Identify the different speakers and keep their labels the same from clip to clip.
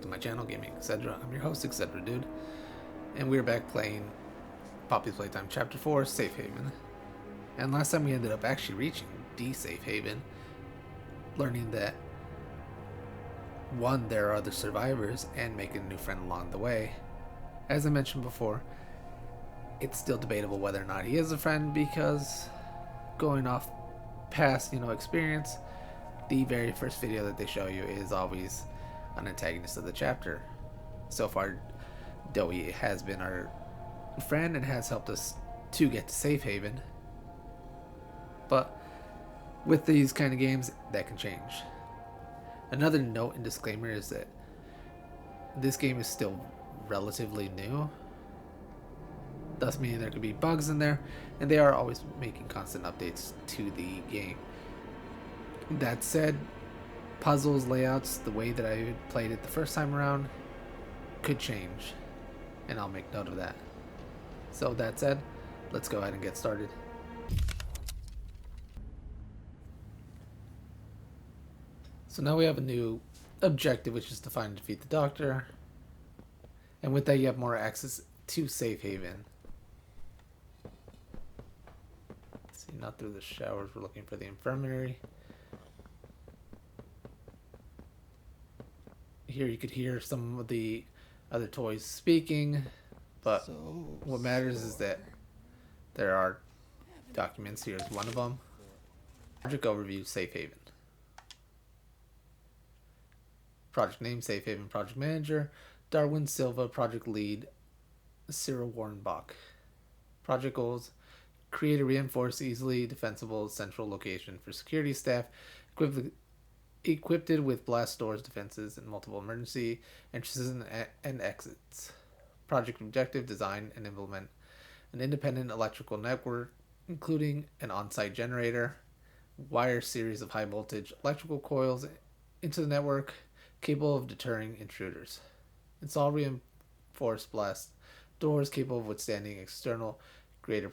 Speaker 1: to my channel, Gaming Etc. I'm your host, Etc. Dude, and we're back playing Poppy Playtime Chapter 4, Safe Haven. And last time we ended up actually reaching the Safe Haven, learning that, one, there are other survivors, and making a new friend along the way. As I mentioned before, it's still debatable whether or not he is a friend, because going off past, experience, the very first video that they show you is always an antagonist of the chapter. So far, Doey has been our friend and has helped us to get to Safe Haven. But with these kind of games, that can change. Another note and disclaimer is that this game is still relatively new, thus meaning there could be bugs in there, and they are always making constant updates to the game. That said, puzzles, layouts, the way that I played it the first time around could change, and I'll make note of that. So that said, let's go ahead and get started. So now we have a new objective, which is to find and defeat the Doctor, and with that you have more access to Safe Haven. Let's see, not through the showers, we're looking for the infirmary. Here you could hear some of the other toys speaking, but what matters is that there are documents. Here's one of them. Project overview, Safe Haven. Project name, Safe Haven project manager, Darwin Silva. Project lead, Cyril Warrenbach. Project goals, create a reinforced, easily defensible central location for security staff, equipped with blast doors, defenses, and multiple emergency entrances and exits. Project objective, design and implement an independent electrical network, including an on-site generator, wire series of high voltage electrical coils into the network, capable of deterring intruders. Install reinforced blast doors capable of withstanding external pressure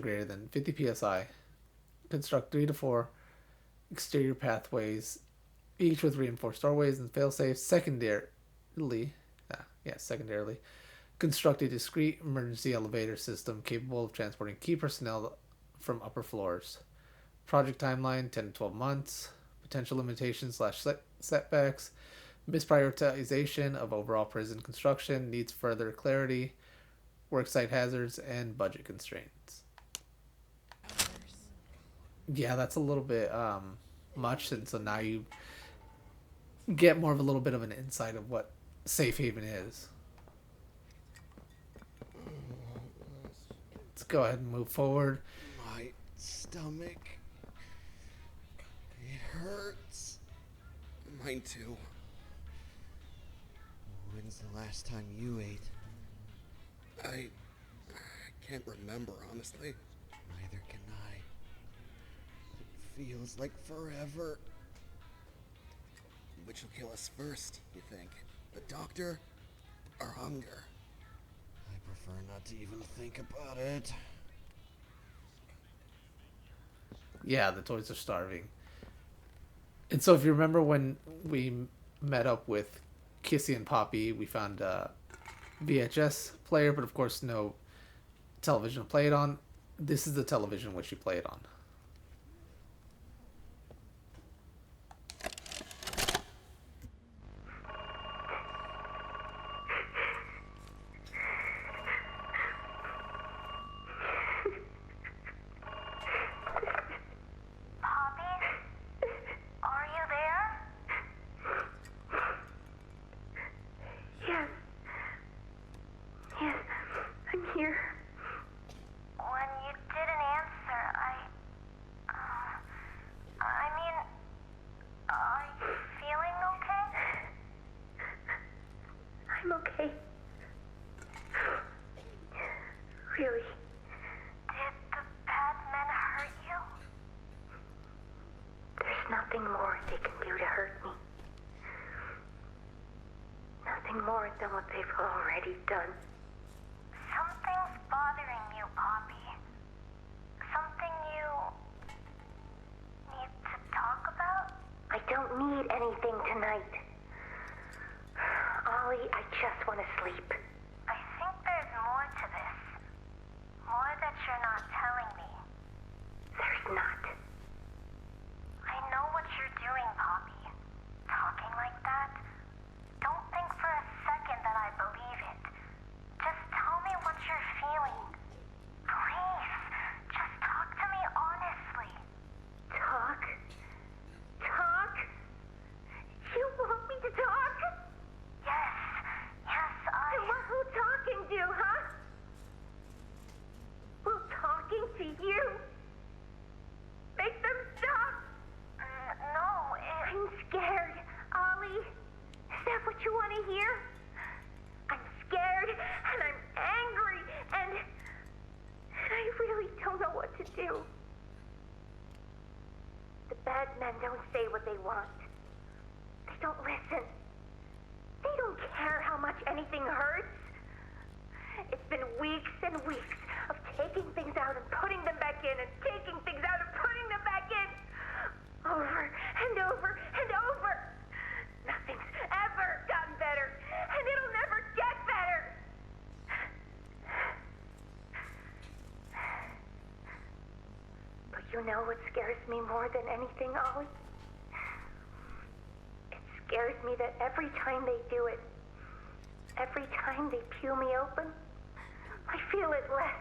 Speaker 1: greater than 50 psi. Construct 3 to 4 exterior pathways, each with reinforced doorways and failsafes. Secondarily, construct a discrete emergency elevator system capable of transporting key personnel from upper floors. Project timeline 10 to 12 months. Potential limitations / setbacks. Misprioritization of overall prison construction, needs further clarity. Worksite hazards and budget constraints. Yeah, that's a little bit much, and so now you get more of a little bit of an insight of what Safe Haven is. Let's go ahead and move forward.
Speaker 2: My stomach, it hurts. Mine too. When's the last time you ate? I can't remember, honestly. Neither can I. It feels like forever. Which will kill us first, you think? The Doctor or hunger? I prefer not to even think about it.
Speaker 1: Yeah, the toys are starving. And so if you remember when we met up with Kissy and Poppy, we found a VHS player, but of course no television to play it on. This is the television which you play it on.
Speaker 3: More than what they've already done. Something's bothering you, Poppy. Something you need to talk about? I don't don't need anything tonight. Ollie, I just want to sleep. I think there's more to this. More that you're not telling me. There's not. I know what you're doing, Poppy. Talking like that. Don't think for a second that I believe it. Just tell me what you're feeling. Please, just talk to me honestly. Talk? Talk? You want me to talk? Yes, I... And what will talking do, huh? Will talking to you make them stop? No, I'm scared, Ollie. Is that what you want to hear? I'm scared, and I'm angry, and I really don't know what to do. The bad men don't say what they want. They don't listen. They don't care how much anything hurts. It's been weeks and weeks of taking things out and putting them back in, and taking things out and putting them back in. Over and over and over. Nothing's ever gotten better, and it'll never get better. But you know what scares me more than anything, Ollie? It scares me that every time they do it, every time they peel me open, I feel it less.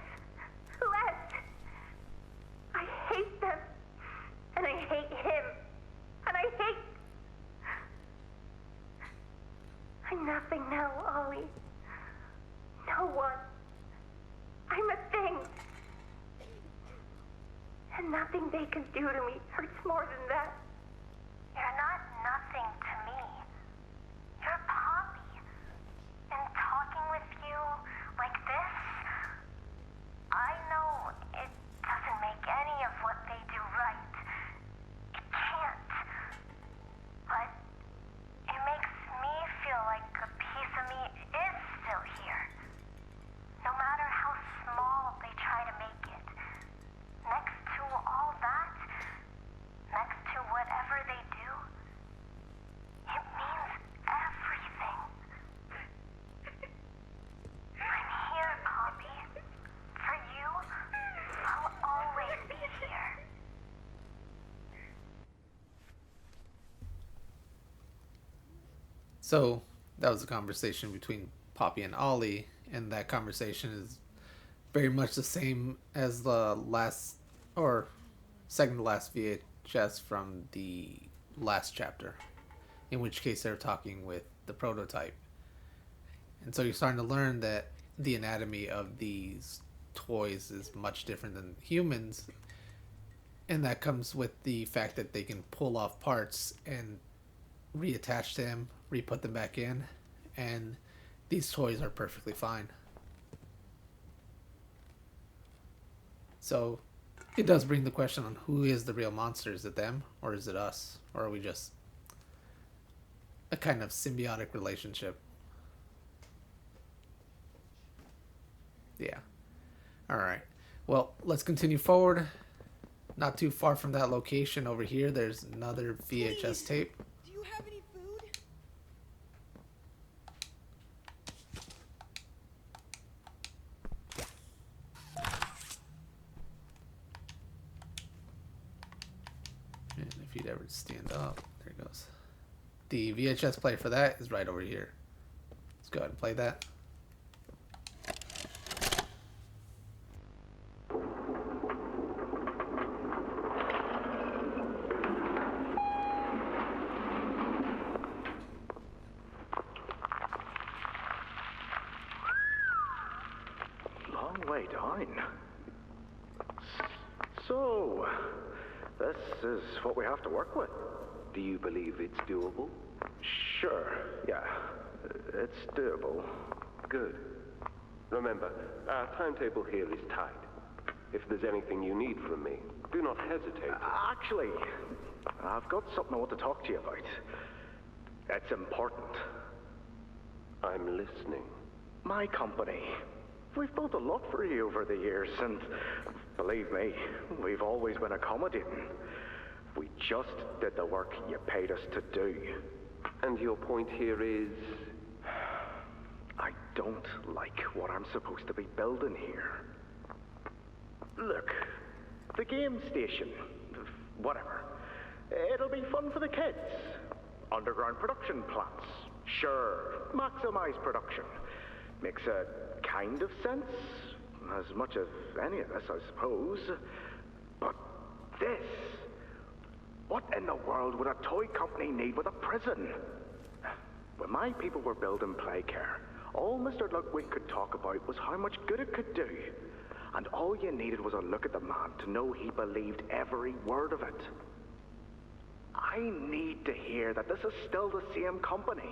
Speaker 3: I hate them. And I hate him. And I hate... I'm nothing now, Ollie. No one. I'm a thing. And nothing they can do to me hurts more than that. You're not nothing to me. You're Poppy. And talking with you like this, I know it doesn't make any of what they do right. It can't. But it makes me feel like a piece of me is still here. No matter how small they try to make it. Next to all that, next to whatever they do, it means everything. I'm here, Poppy. For you, I'll always be here.
Speaker 1: So that was a conversation between Poppy and Ollie, and that conversation is very much the same as the last or second to last VHS from the last chapter, in which case they're talking with the prototype. And so you're starting to learn that the anatomy of these toys is much different than humans, and that comes with the fact that they can pull off parts and reattach them, re-put them back in, and these toys are perfectly fine. So it does bring the question on who is the real monster. Is it them, or is it us? Or are we just a kind of symbiotic relationship? Yeah. Alright. Well, let's continue forward. Not too far from that location over here, there's another VHS tape.
Speaker 4: Do you have any food?
Speaker 1: And if you'd ever stand up, there it goes. The VHS player for that is right over here. Let's go ahead and play that.
Speaker 5: Long way down. So, this is what we have to work with.
Speaker 6: Do you believe it's doable?
Speaker 5: Sure, yeah. It's doable.
Speaker 6: Good. Remember, our timetable here is tight. If there's anything you need from me, do not hesitate.
Speaker 5: Actually, I've got something I want to talk to you about. It's important.
Speaker 6: I'm listening.
Speaker 5: My company. We've built a lot for you over the years, and believe me, we've always been accommodating. We just did the work you paid us to do.
Speaker 6: And your point here is...
Speaker 5: I don't like what I'm supposed to be building here. Look, the game station, whatever. It'll be fun for the kids. Underground production plants. Sure, maximize production. Makes a kind of sense. As much as any of us, I suppose. But this... What in the world would a toy company need with a prison? When my people were building Playcare, all Mr. Ludwig could talk about was how much good it could do. And all you needed was a look at the man to know he believed every word of it. I need to hear that this is still the same company.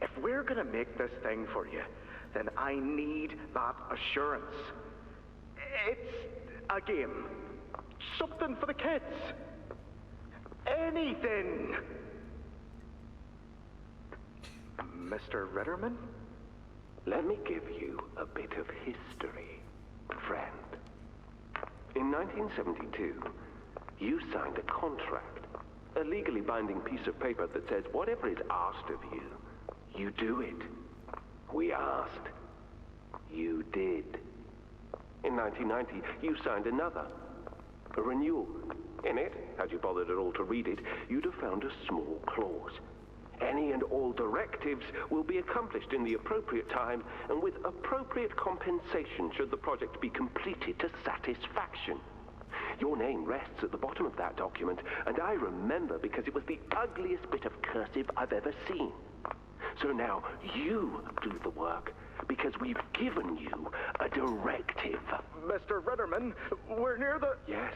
Speaker 5: If we're gonna make this thing for you, then I need that assurance. It's a game. Something for the kids. Anything. Mr. Ritterman?
Speaker 6: Let me give you a bit of history, friend. In 1972, you signed a contract, a legally binding piece of paper that says whatever is asked of you, you do it. We asked. You did. In 1990, you signed another, a renewal. In it, had you bothered at all to read it, you'd have found a small clause. Any and all directives will be accomplished in the appropriate time and with appropriate compensation should the project be completed to satisfaction. Your name rests at the bottom of that document, and I remember because it was the ugliest bit of cursive I've ever seen. So now you do the work, because we've given you a directive.
Speaker 5: Mr. Ritterman, we're near the...
Speaker 6: Yes.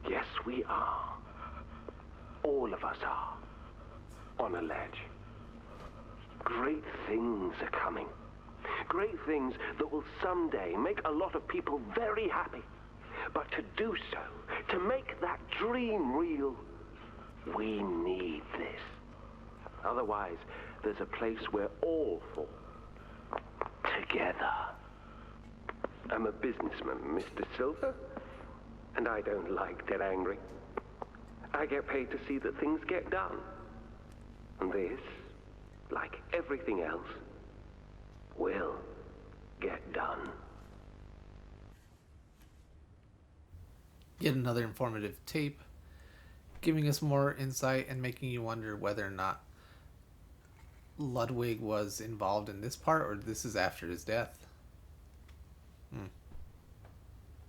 Speaker 6: Yes, we are. All of us are. On a ledge. Great things are coming. Great things that will someday make a lot of people very happy. But to do so, to make that dream real, we need this. Otherwise, there's a place we're all for. Together. I'm a businessman, Mr. Silver, and I don't like to get angry. I get paid to see that things get done. And this, like everything else, will get done.
Speaker 1: Yet another informative tape, giving us more insight and making you wonder whether or not Ludwig was involved in this part or this is after his death.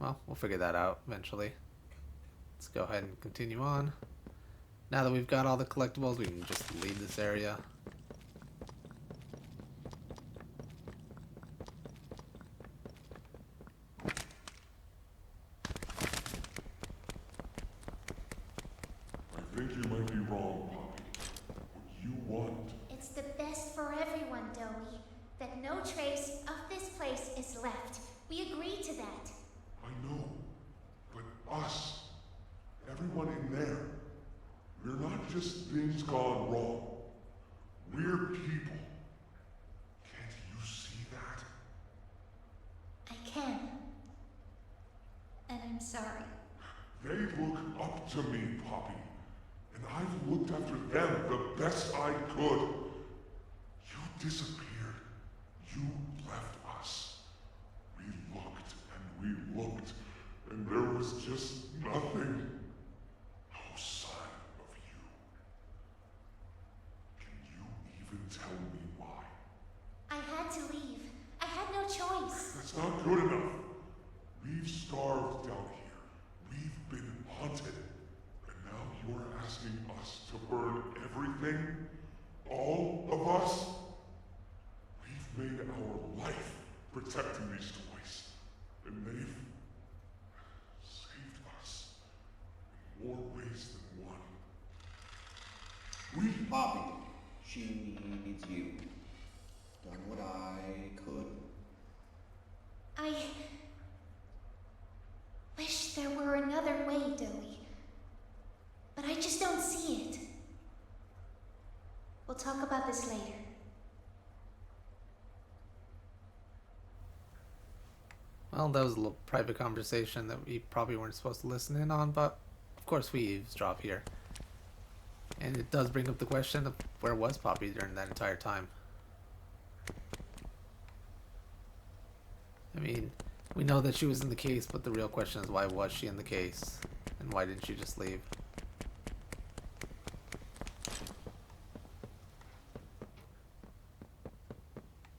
Speaker 1: Well, we'll figure that out eventually. Let's go ahead and continue on. Now that we've got all the collectibles, we can just leave this area.
Speaker 4: I think you might be wrong, Poppy. What you want...
Speaker 3: It's the best for everyone, Doey. That no trace of this place is left. We agree to that.
Speaker 4: I know. But us, everyone in there, we're not just things gone wrong. We're people. Can't you see that?
Speaker 3: I can. And I'm sorry.
Speaker 4: They look up to me, Poppy. And I've looked after them the best I could. You disappeared. You left us. We looked and we looked, and there was just nothing. No sign of you. Can you even tell me why?
Speaker 3: I had to leave. I had no choice.
Speaker 4: That's not good enough. We've starved down here. We've been hunted. And now you're asking us to burn everything? All of us? We've made our life protecting these toys. And they've saved us in more ways than one.
Speaker 2: Poppy, she needs you. Done what I could.
Speaker 3: I wish there were another way, Doey. But I just don't see it. We'll talk about this later.
Speaker 1: Well, that was a little private conversation that we probably weren't supposed to listen in on, but of course we eavesdrop here. And it does bring up the question of where was Poppy during that entire time? I mean, we know that she was in the case, but the real question is why was she in the case? And why didn't she just leave?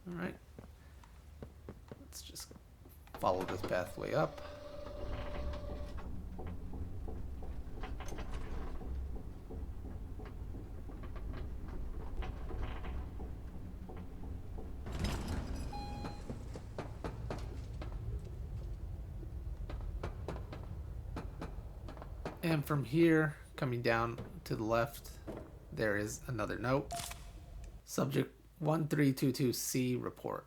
Speaker 1: Alright. Let's just follow this pathway up. And from here, coming down to the left, there is another note. Subject 1322C report.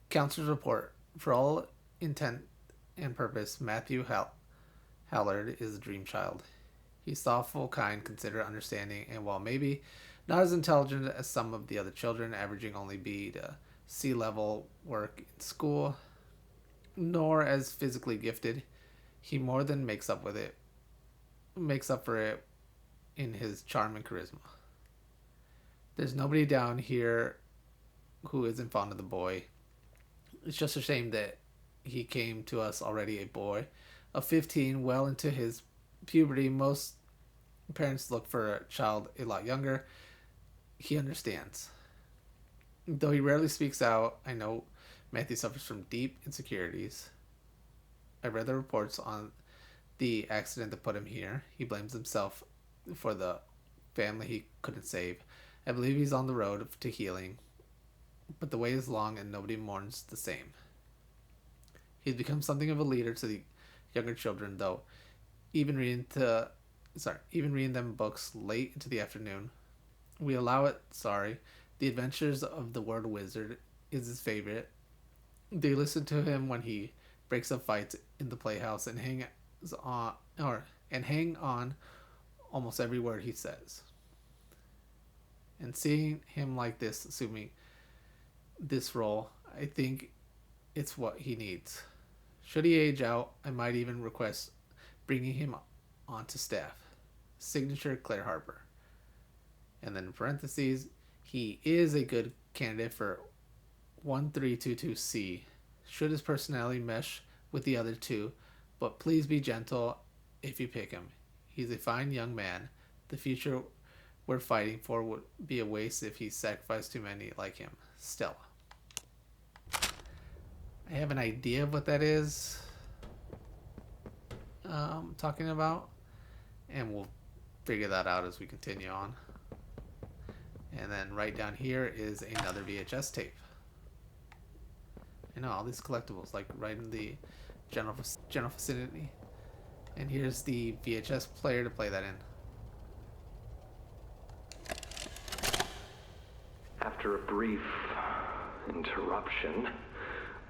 Speaker 1: Counselor's report. For all intent and purpose, Matthew Hallard is a dream child. He's thoughtful, kind, considerate, understanding, and while maybe not as intelligent as some of the other children, averaging only B to C level work in school, nor as physically gifted, he more than makes up for it in his charm and charisma. There's nobody down here who isn't fond of the boy. It's just a shame that he came to us already a boy of 15, well into his puberty. Most parents look for a child a lot younger. He understands. Though he rarely speaks out, I know Matthew suffers from deep insecurities. I read the reports on the accident that put him here. He blames himself for the family he couldn't save. I believe he's on the road to healing, but the way is long and nobody mourns the same. He's become something of a leader to the younger children, though. Even reading them books late into the afternoon. We allow it. The Adventures of the Word Wizard is his favorite. They listen to him when he breaks up fights in the playhouse and hang on almost every word he says. And seeing him like this, assuming this role, I think it's what he needs. Should he age out, I might even request bringing him onto staff. Signature Claire Harper. And then in parentheses, he is a good candidate for 1322C. Should his personality mesh with the other two, but please be gentle if you pick him. He's a fine young man. The future we're fighting for would be a waste if he sacrificed too many like him. Stella. I have an idea of what that is talking about, and we'll figure that out as we continue on. And then right down here is another VHS tape. I know, all these collectibles, like right in the general vicinity. And here's the VHS player to play that in.
Speaker 6: After a brief interruption,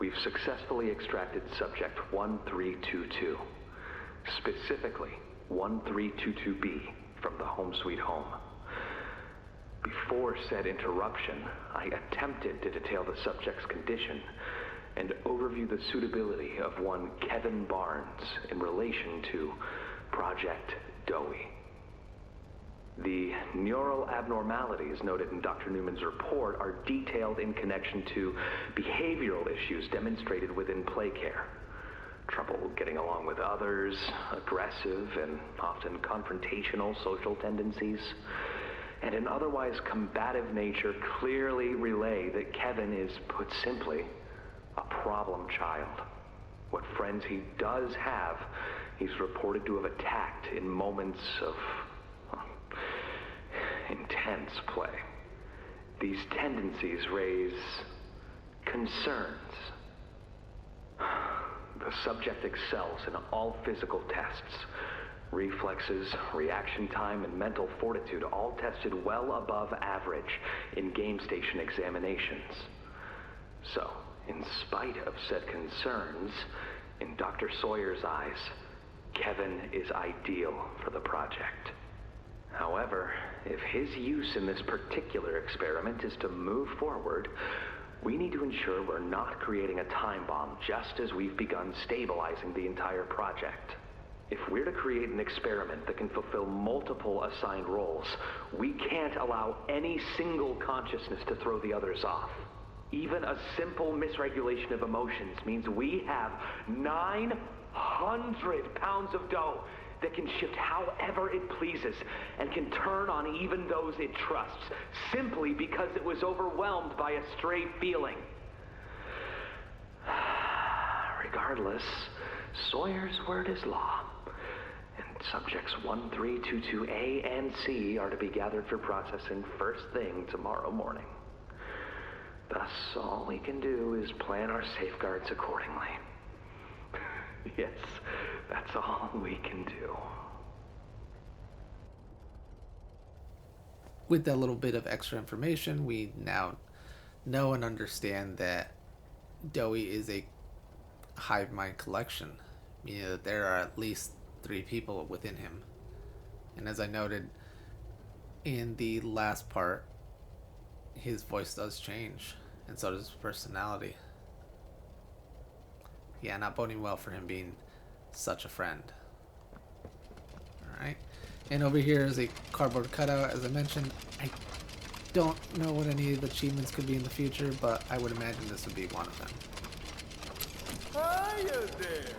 Speaker 6: we've successfully extracted subject 1322, specifically 1322B from the Home Sweet Home. Before said interruption, I attempted to detail the subject's condition and overview the suitability of one Kevin Barnes in relation to Project Doey. The neural abnormalities noted in Dr. Newman's report are detailed in connection to behavioral issues demonstrated within play care. Trouble getting along with others, aggressive and often confrontational social tendencies, and an otherwise combative nature clearly relay that Kevin is, put simply, a problem child. What friends he does have, he's reported to have attacked in moments of intense play. These tendencies raise concerns. The subject excels in all physical tests. Reflexes, reaction time, and mental fortitude all tested well above average in game station examinations. So, in spite of said concerns, in Dr. Sawyer's eyes, Kevin is ideal for the project. However, if his use in this particular experiment is to move forward,
Speaker 5: We need to ensure we're not creating a time bomb just as we've begun stabilizing the entire project. If we're to create an experiment that can fulfill multiple assigned roles, we can't allow any single consciousness to throw the others off. Even a simple misregulation of emotions means we have 900 pounds of dough that can shift however it pleases and can turn on even those it trusts, simply because it was overwhelmed by a stray feeling. Regardless, Sawyer's word is law, and subjects 1322A and C are to be gathered for processing first thing tomorrow morning. Thus, all we can do is plan our safeguards accordingly. Yes, that's all we can do.
Speaker 1: With that little bit of extra information, we now know and understand that Doey is a hive mind collection, meaning that there are at least 3 people within him. And as I noted in the last part, his voice does change, and so does his personality. Yeah, not boding well for him being such a friend. Alright. And over here is a cardboard cutout, as I mentioned. I don't know what any of the achievements could be in the future, but I would imagine this would be one of them.
Speaker 7: Hiya there!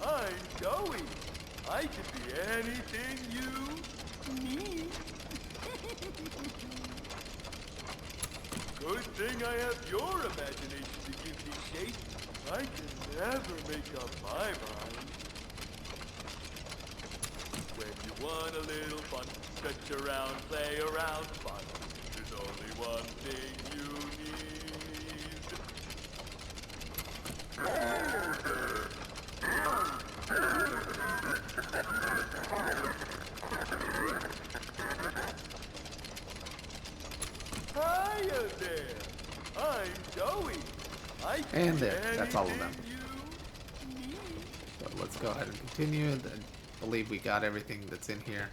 Speaker 7: I'm Doey. I can be anything you need. Good thing I have your imagination to give me shape. I can never make up my mind. When you want a little fun, stretch around, play around, fun. There's only one thing you need. Hiya there! I'm Doey.
Speaker 1: And there, that's all of them. So let's go ahead and continue. I believe we got everything that's in here.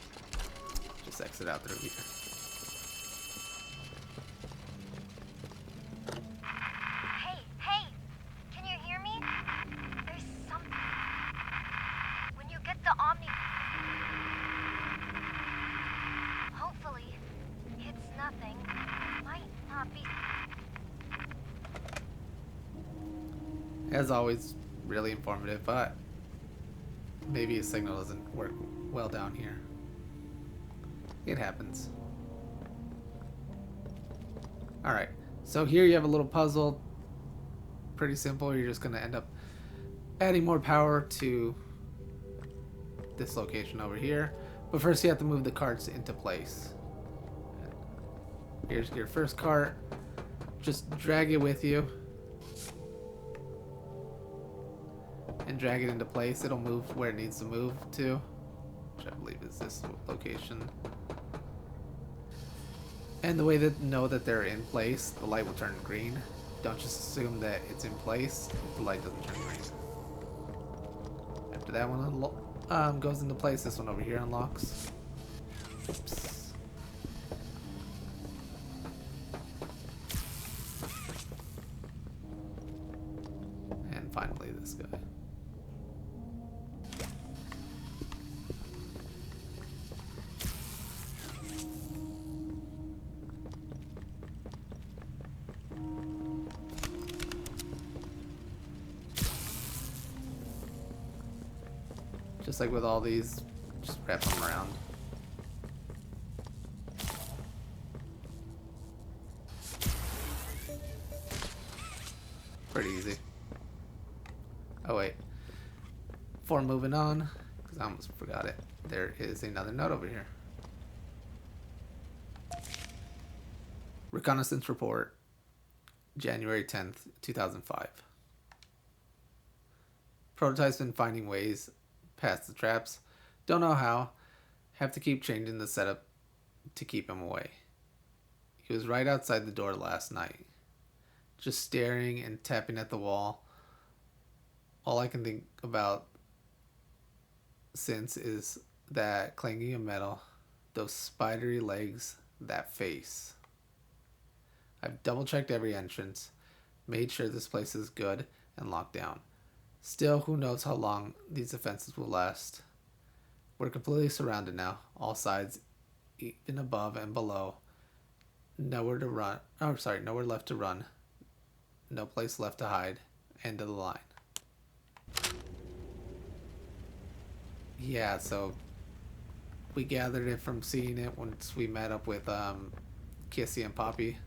Speaker 1: Just exit out through here.
Speaker 3: Hey, can you hear me? There's something. When you get the Omni... Hopefully, it's nothing. Might not be...
Speaker 1: As always, really informative, but maybe a signal doesn't work well down here. It happens. Alright, so here you have a little puzzle. Pretty simple. You're just going to end up adding more power to this location over here. But first you have to move the carts into place. Here's your first cart. Just drag it with you. And drag it into place. It'll move where it needs to move to, which I believe is this location. And the way that know that they're in place, the light will turn green. Don't just assume that it's in place if the light doesn't turn green. After that one goes into place, this one over here unlocks. Oops. And finally this guy. Just like with all these, just wrap them around. Pretty easy. Oh wait. Before moving on, because I almost forgot it, there is another note over here. Reconnaissance report, January 10th, 2005. Prototype's been finding ways past the traps. Don't know how. Have to keep changing the setup to keep him away. He was right outside the door last night, just staring and tapping at the wall. All I can think about since is that clanging of metal, those spidery legs, that face. I've double checked every entrance, made sure this place is good and locked down. Still, who knows how long these defenses will last. We're completely surrounded now, all sides, even above and below. Nowhere to run. Oh, sorry, nowhere left to run. No place left to hide. End of the line. Yeah, so we gathered it from seeing it once we met up with Kissy and Poppy.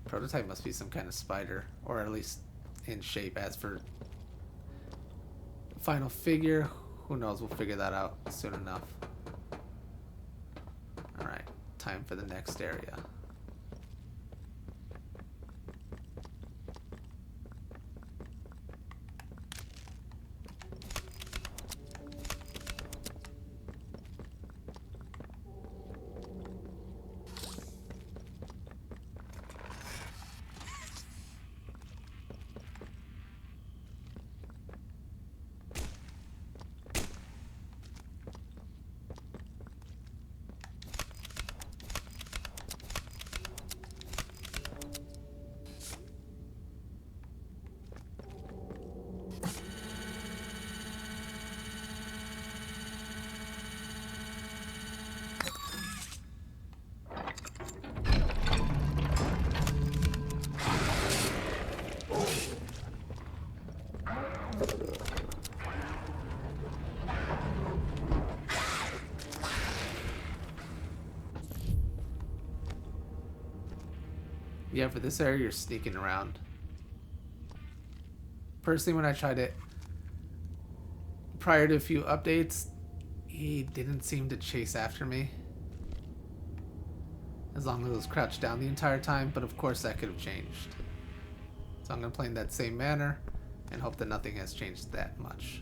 Speaker 1: Prototype must be some kind of spider, or at least in shape. As for final figure, who knows, we'll figure that out soon enough. Alright, time for the next area. Yeah, for this area, you're sneaking around. Personally, when I tried it prior to a few updates, he didn't seem to chase after me. As long as I was crouched down the entire time, but of course that could have changed. So I'm going to play in that same manner and hope that nothing has changed that much.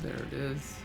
Speaker 1: There it is.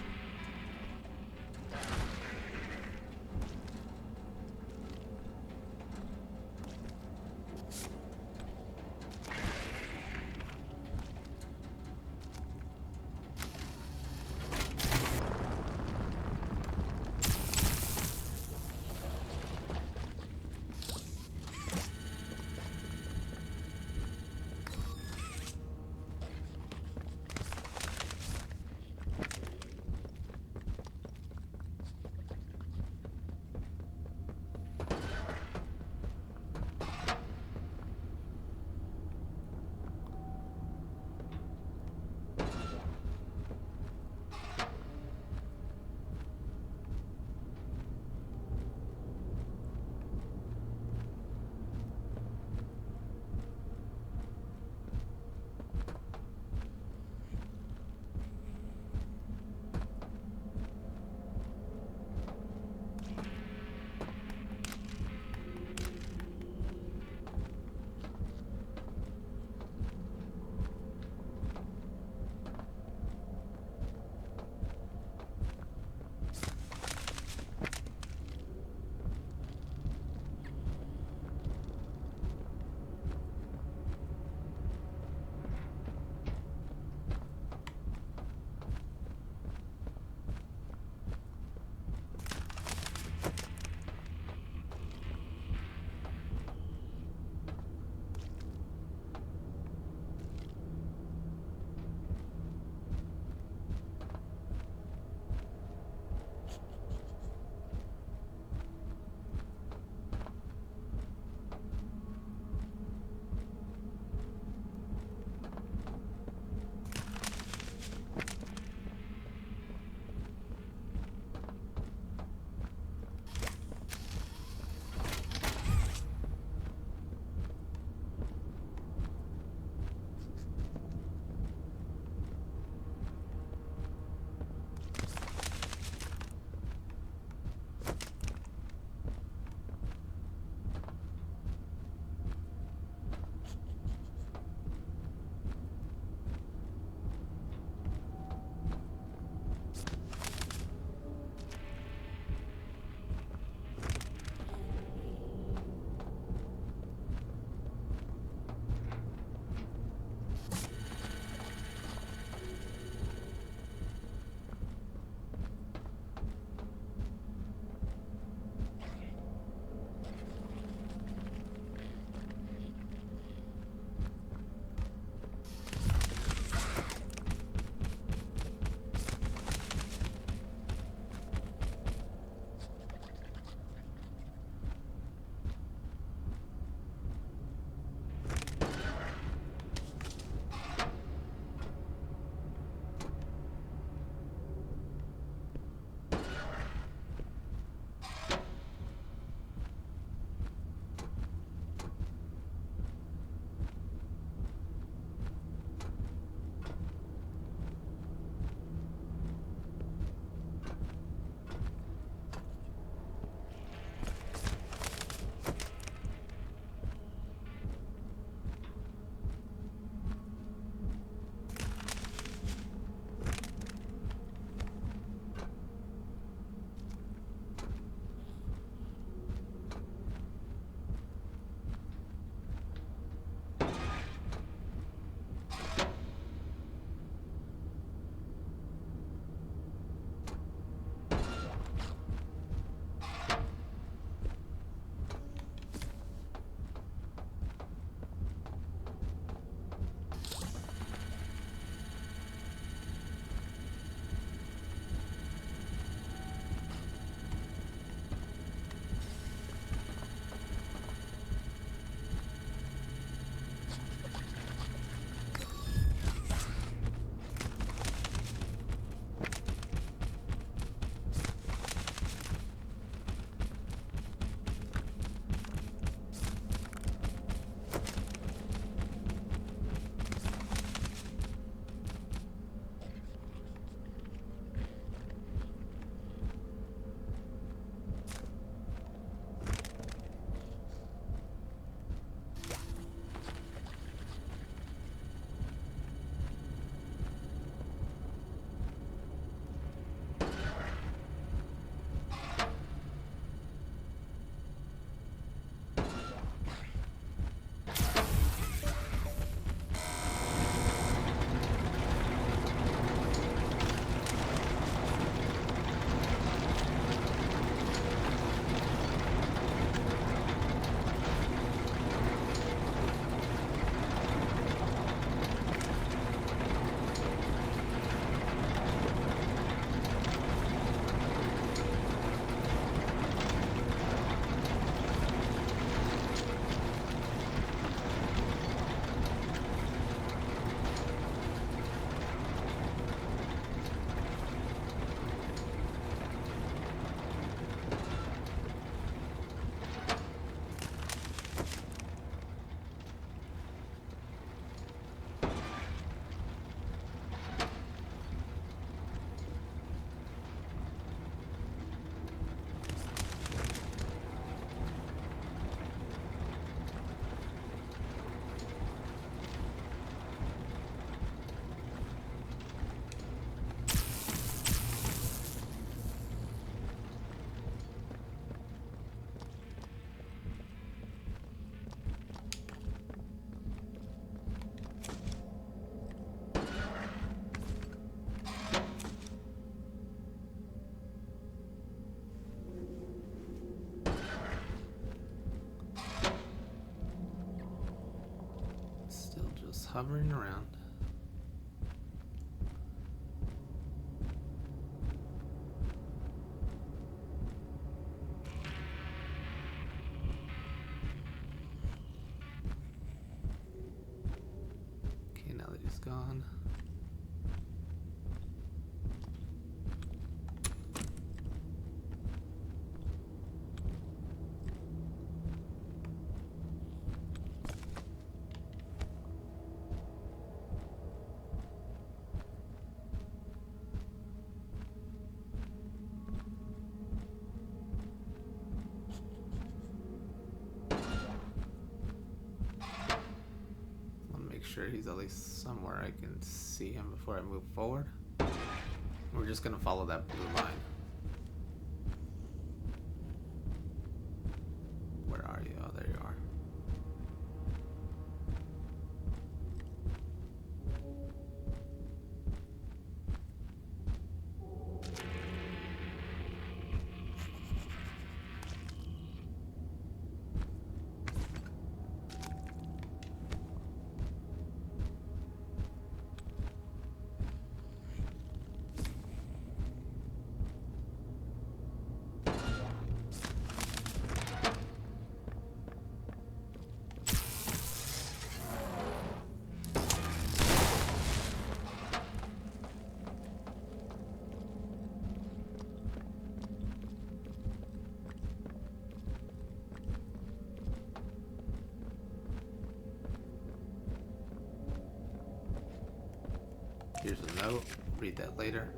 Speaker 1: hovering around. Okay, now that he's gone. Sure he's at least somewhere I can see him before I move forward. We're just gonna follow that blue line. Where are you? Oh, there you are. Here's a note. Read that later.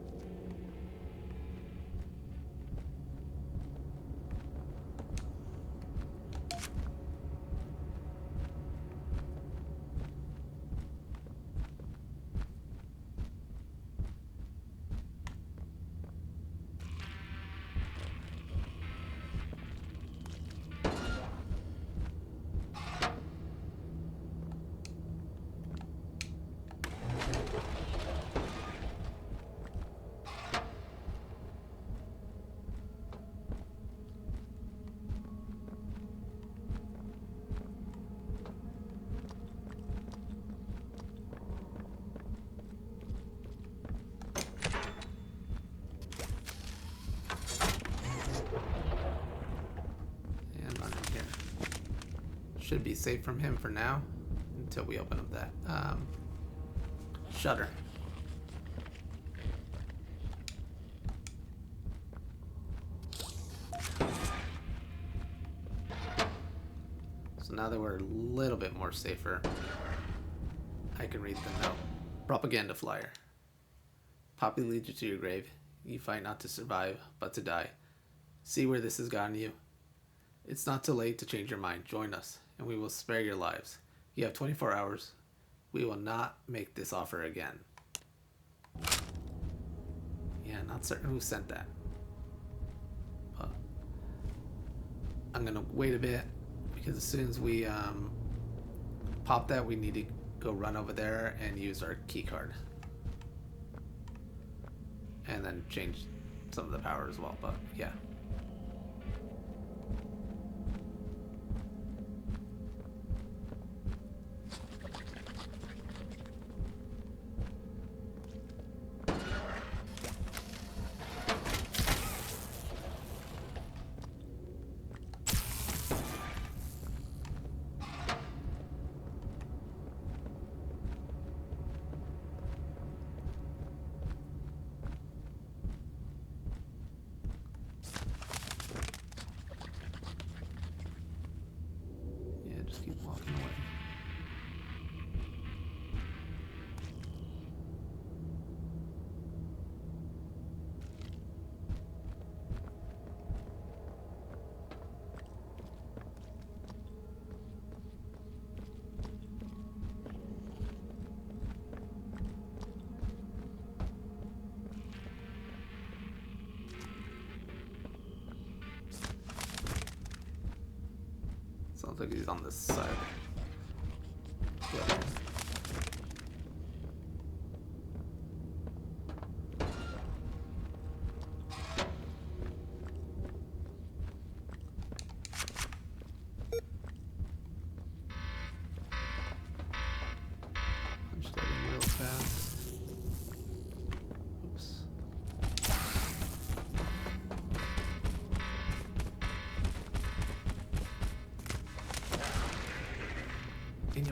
Speaker 1: Should be safe from him for now until we open up that shutter. So now that we're a little bit more safer, I can read the note. Propaganda flyer. Poppy leads you to your grave. You fight not to survive, but to die. See where this has gotten you. It's not too late to change your mind. Join us, and we will spare your lives. You have 24 hours. We will not make this offer again. Yeah, not certain who sent that. But I'm going to wait a bit, because as soon as we pop that, we need to go run over there and use our key card. And then change some of the power as well, but yeah. Keep walking away. Sounds like he's on this side. Yeah.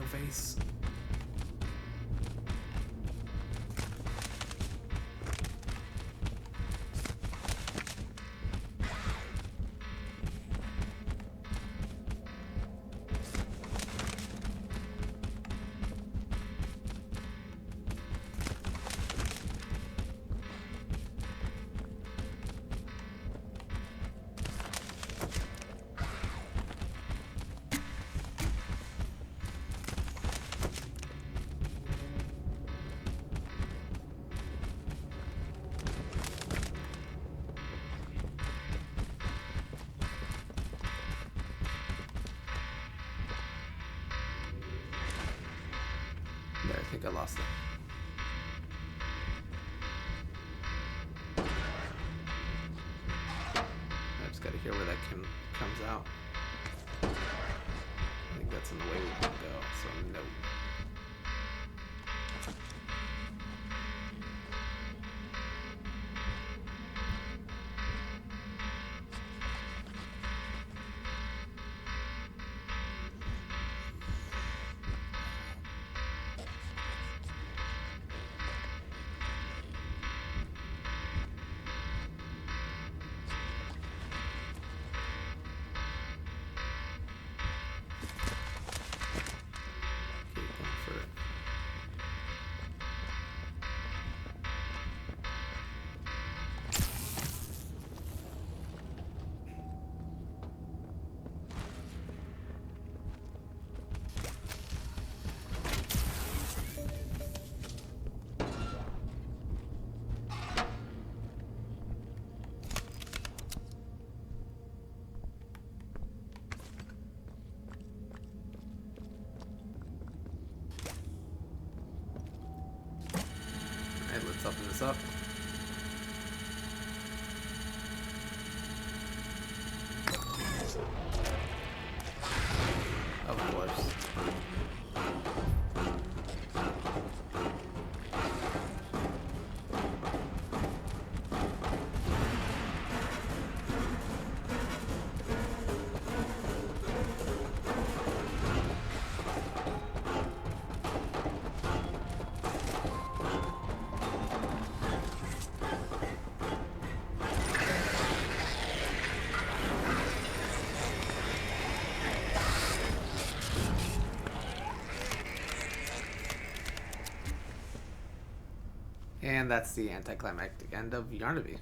Speaker 1: face. There, I think I lost it. I just gotta hear where that comes out. I think that's in the way we can go, so no. Alright, let's open this up. Of course. And that's the anticlimactic end of Yarnaby.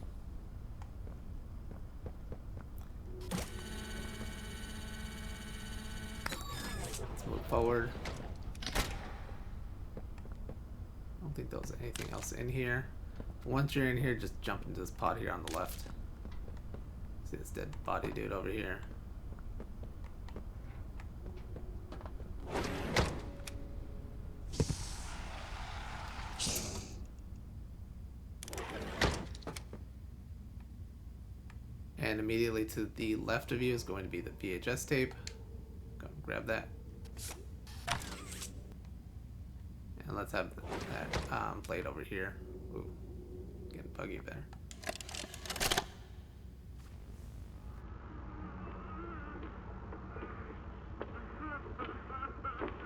Speaker 1: Let's move forward. I don't think there was anything else in here. Once you're in here, just jump into this pod here on the left. See this dead body dude over here. And immediately to the left of you is going to be the VHS tape. Go and grab that. And let's have that played over here. Ooh, getting buggy there.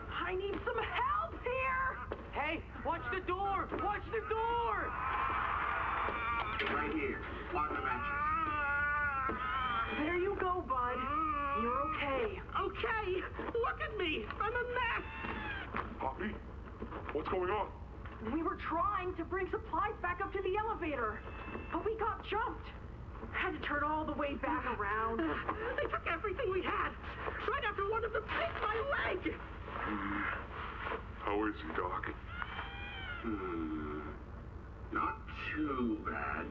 Speaker 8: I need some help here! Hey, watch the door! Watch the door!
Speaker 9: Right here. On the mattress.
Speaker 8: There you go, bud. You're okay.
Speaker 9: Okay! Look at me! I'm a mess!
Speaker 4: Poppy? What's going on?
Speaker 8: We were trying to bring supplies back up to the elevator, but we got jumped. Had to turn all the way back around.
Speaker 9: They took everything we had! Right after one of them bit my leg!
Speaker 4: How is he, Doc?
Speaker 9: Not too bad.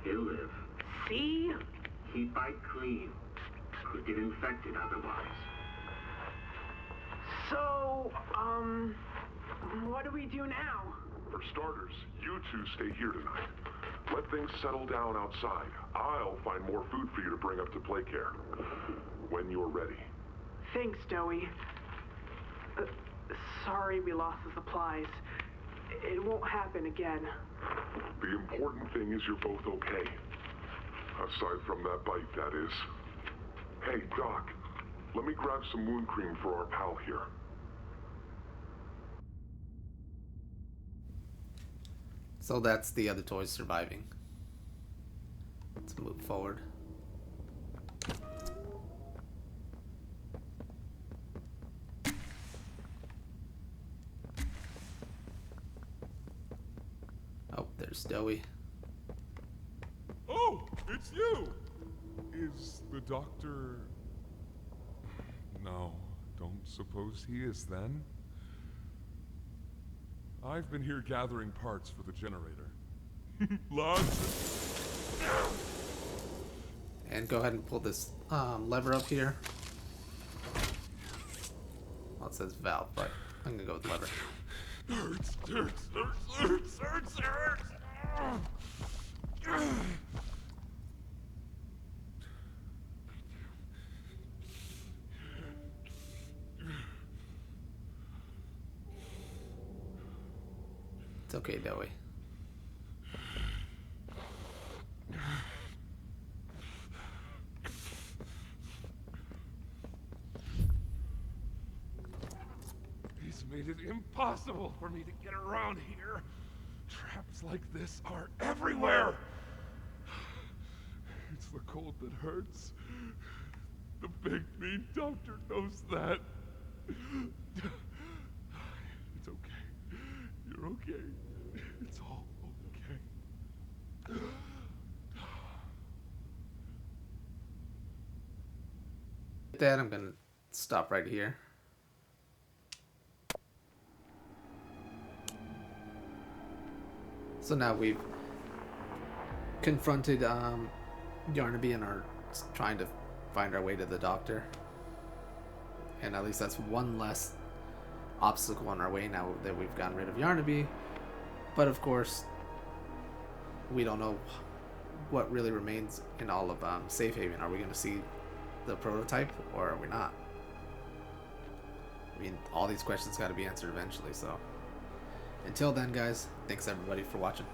Speaker 9: He'll live.
Speaker 8: See?
Speaker 9: He bite clean. Could get infected otherwise.
Speaker 8: So, what do we do now?
Speaker 4: For starters, you two stay here tonight. Let things settle down outside. I'll find more food for you to bring up to play care. When you're ready.
Speaker 8: Thanks, Doey. Sorry we lost the supplies. It won't happen again.
Speaker 4: The important thing is you're both okay. Aside from that bite, that is. Hey, Doc, let me grab some wound cream for our pal here.
Speaker 1: So that's the other toys surviving. Let's move forward. Oh, there's Doey.
Speaker 4: Oh, it's you! Is the doctor... No, don't suppose he is then? I've been here gathering parts for the generator. Lots.
Speaker 1: And go ahead and pull this lever up here. Well, it says valve, but I'm gonna go with lever.
Speaker 4: Hurts, hurts, hurts, hurts, hurts, hurts.
Speaker 1: It's okay, Doey.
Speaker 4: He's made it impossible for me to get around here. Traps like this are everywhere. It's the cold that hurts. The big mean doctor knows that. It's okay. You're okay. It's all okay.
Speaker 1: With that, I'm gonna stop right here. So now we've confronted Yarnaby and are trying to find our way to the doctor. And at least that's one less obstacle on our way now that we've gotten rid of Yarnaby. But of course, we don't know what really remains in all of Safe Haven. Are we going to see the prototype or are we not? I mean, all these questions got to be answered eventually, so... Until then, guys, thanks everybody for watching.